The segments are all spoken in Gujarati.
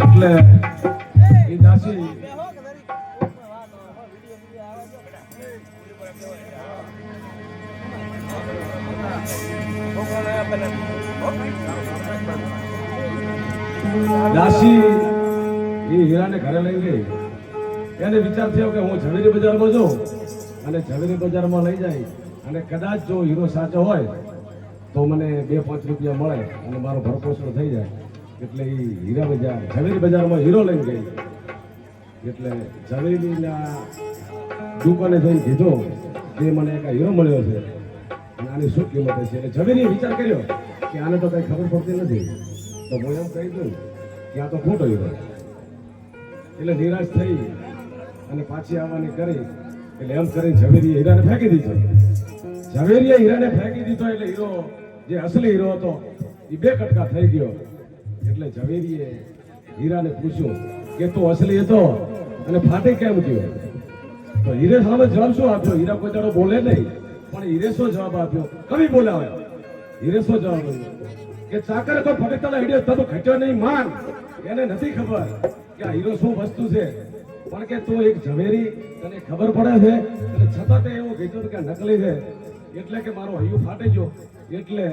એટલે એ દાસી દાસી એ હીરાને ઘરે લઈ ગઈ. એને વિચાર થયો કે હું ઝવેરી બજારમાં જાઉં અને ઝવેરી બજારમાં લઈ જાય અને કદાચ જો હીરો સાચો હોય તો મને 2-5 રૂપિયા મળે અને મારો ભરપોષણ થઈ જાય. એટલે એ હીરા બજાર ઝવેરી બજારમાં હીરો લઈને ગઈ. એટલે ઝવેરીના દુકાને જઈને કીધો કે મને એક હીરો મળ્યો છે અને આની શું કિંમત છે. એટલે ઝવેરીએ વિચાર કર્યો કે આને તો કંઈ ખબર પડતી નથી, તો હું એમ કહી દઉં કે આ તો ખોટો હીરો. એટલે નિરાશ થઈ અને પાછી આવવાની કરી. એટલે એમ કરીને ઝવેરીએ હીરાને ફેંકી દીધો. ઝવેરીએ હીરાને ફેંકી દીધો એટલે હીરો જે અસલી હીરો હતો એ 2 કટકા થઈ ગયો. એટલે ઝવેરીએ હીરાને પૂછ્યું કે તું અસલી હતો અને ફાટી કેમ ગયો? તો હીરે સામે જવાબ શું આપ્યો? હીરા કોઈ દાડો બોલે નહીં, પણ હીરે શું જવાબ આપ્યો? કવિ બોલાવે. હીરે શું જવાબ આપ્યો કે ચાકર કોઈ ફટકતા હીરો તબ ઘટ્યો નહીં માન. એને નથી ખબર કે આ હીરો શું વસ્તુ છે, પણ કે તું એક ઝવેરી તને ખબર પડે છે અને છતાં તે એવું કીધું કે નકલી છે. એટલે કે મારો હૈયું ફાટી ગયો. એટલે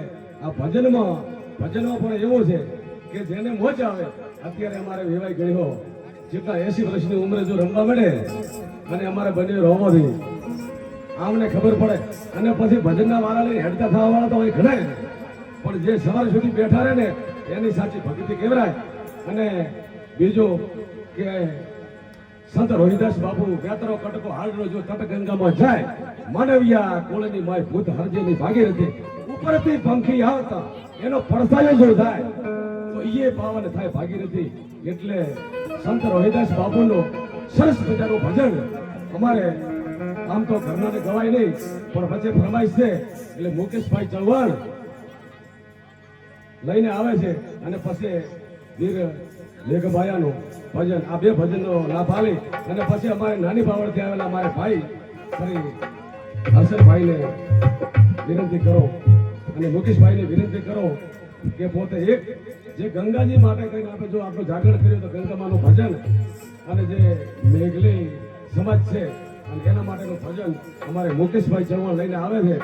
આ ભજનમાં પણ એવું છે કે જેને મોજ આવે. અત્યારે અમારે વેવાઈ ગયો જેટલા 80 વર્ષની ઉંમરે જો રમવા મળે અને અમારે બંને રોમોથી આમને ખબર પડે અને પછી ભજનના વાળા લઈને હેડતા થવા વાળા તો અહીં ઘણા, પણ જે સવાર સુધી બેઠા રહે ને એની સાચી ભક્તિ કહેવાય. અને બીજું કે સંત રોહિદાસ બાપુ બેતરો કટકો હાલનો જો તટ ગંગામાં જાય માનવિયા કોળની માય ભૂત હરજેની ભાગીરથી ઉપરથી પંખી આવતા એનો પડસાયો જો થાય તો એ પાવન થાય ભાગીરથી. એટલે સંત રોહિદાસ બાપુનું સરસ મજાનું ભજન અમારે આમ તો ઘરનાને ગવાય નહીં, પણ વચ્ચે ફરમાઈશ છે એટલે મુકેશભાઈ ચૌહાણ લઈને આવે છે અને પછી વીર લેખબાયાનું ભજન. આ 2 ભજનનો લાભ આલી અને પછી અમારે નાની બાવળથી આવેલા અમારે ભાઈ શ્રી હર્ષદભાઈને વિનંતી કરો અને મુકેશભાઈને વિનંતી કરો કે પોતે એક જે ગંગાજી માટે કહીને આપણે જો આપણું જાગરણ કર્યું તો ગંગામાનું ભજન અને જે મેઘલી સમાજ છે અને એના માટેનું ભજન અમારે મુકેશભાઈ ચૌહાણ લઈને આવે છે.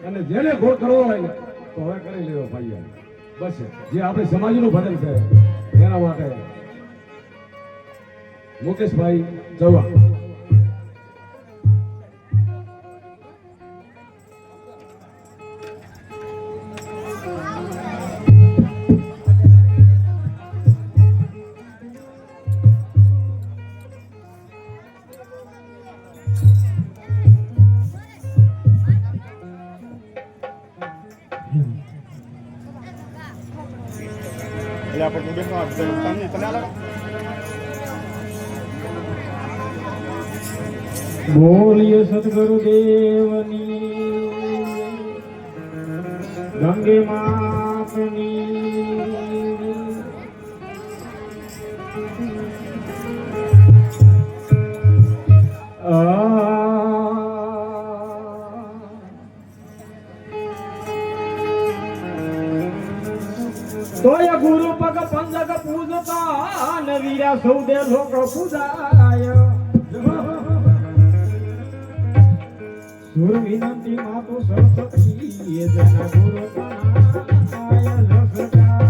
અને જેને ગોળ કરવો હોય ને તો હવે કરી લેવો ભાઈઓ. બસ જે આપણી સમાજનું ભજન છે એના માટે મુકેશભાઈ ચૌહાણ. બોલીએ સદગુરુદેવની ગંગે માતની તોય ગુરુ પગ પંજક પૂજતા ન વીરા સૌદે લોક પૂજાય. સુર વિનંતી માતો સરસ્વતી જના ગુરુ તનાય લખતા.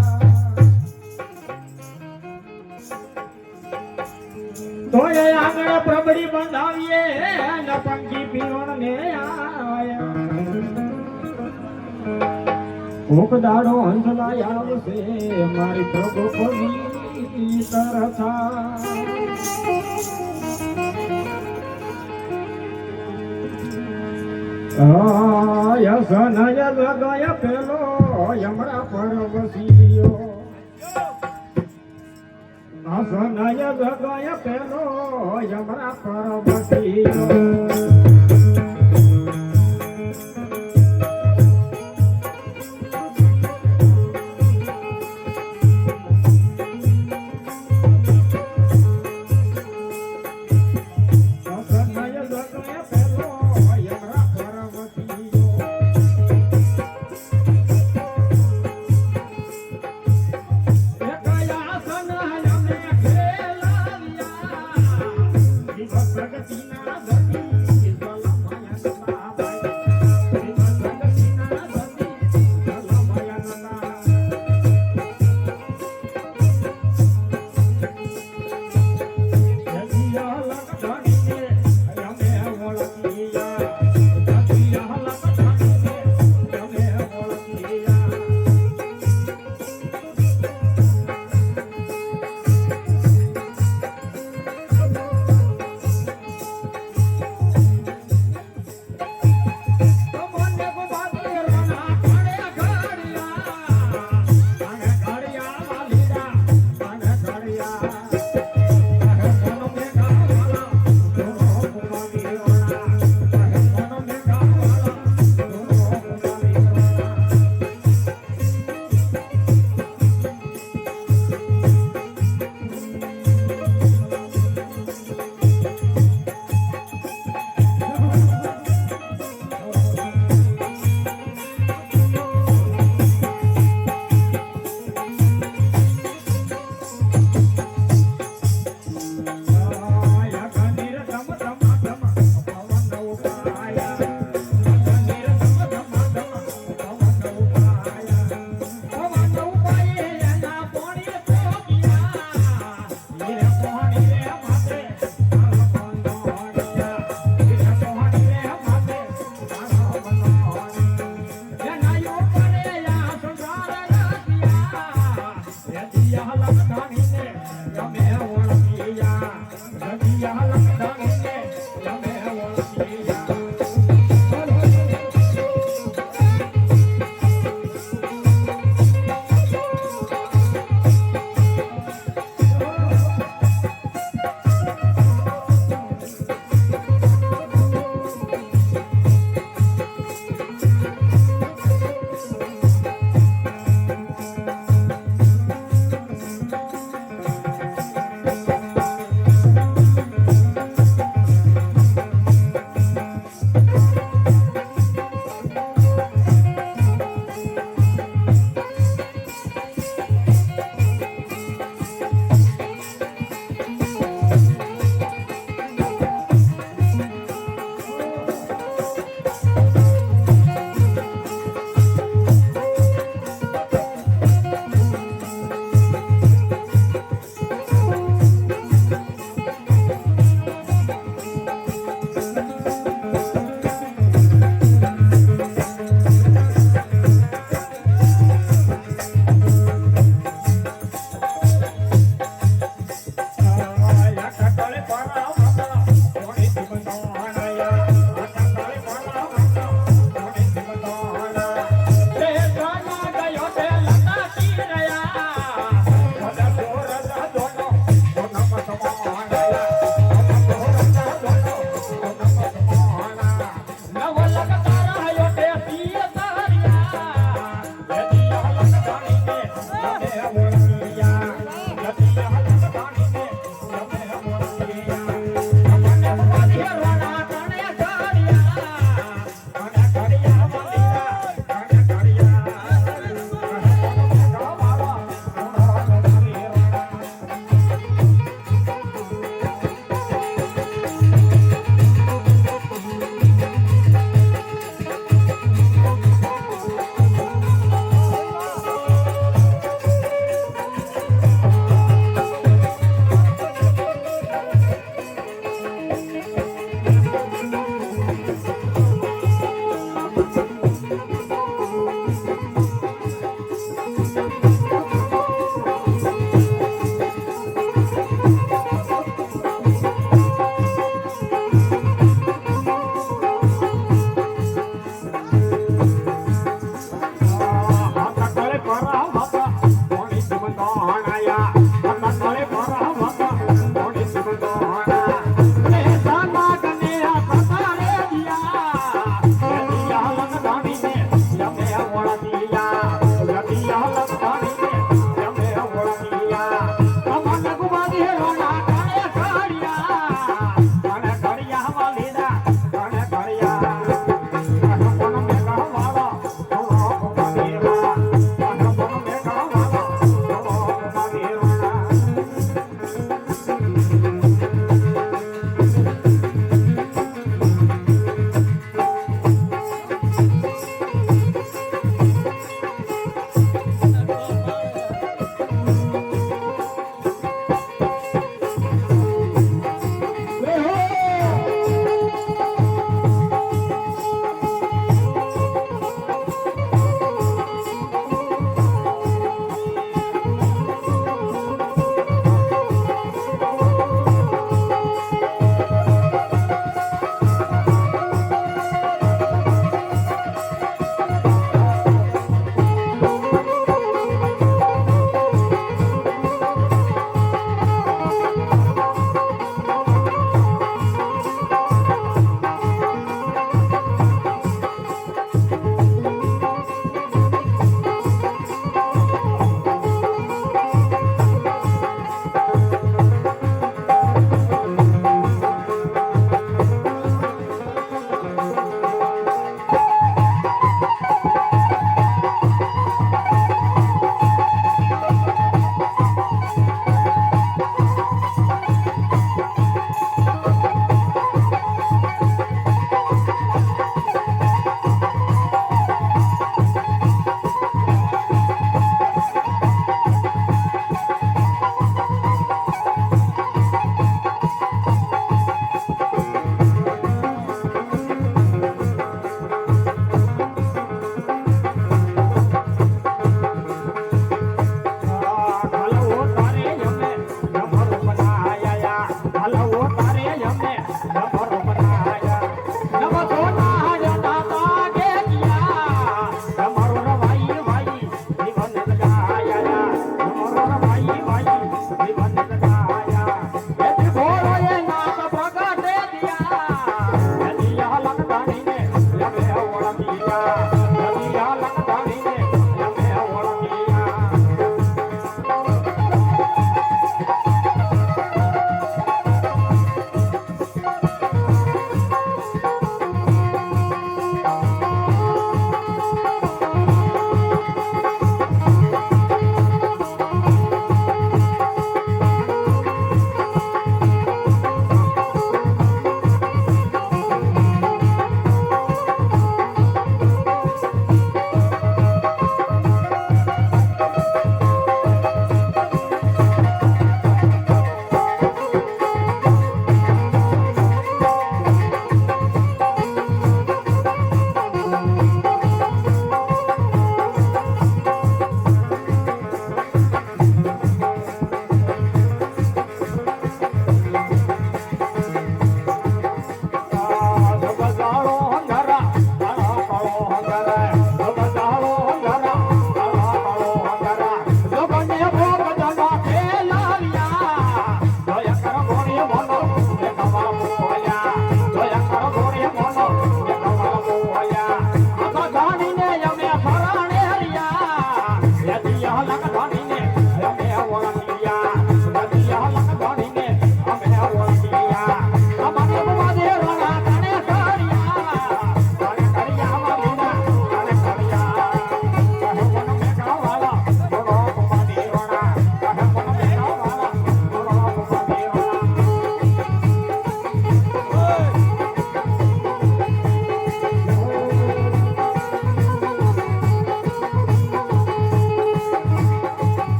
તોય આગળ પ્રબડી બંધાવીએ ન પંખી પીવણ ને આયા. કોક દાડો હંસલા આવશે મારી પ્રભુ પગી તરથા. યસનય લગય પેલો યમરા પરવસિયો. હસનય લગય પેલો યમરા પરવસિયો. Yeah.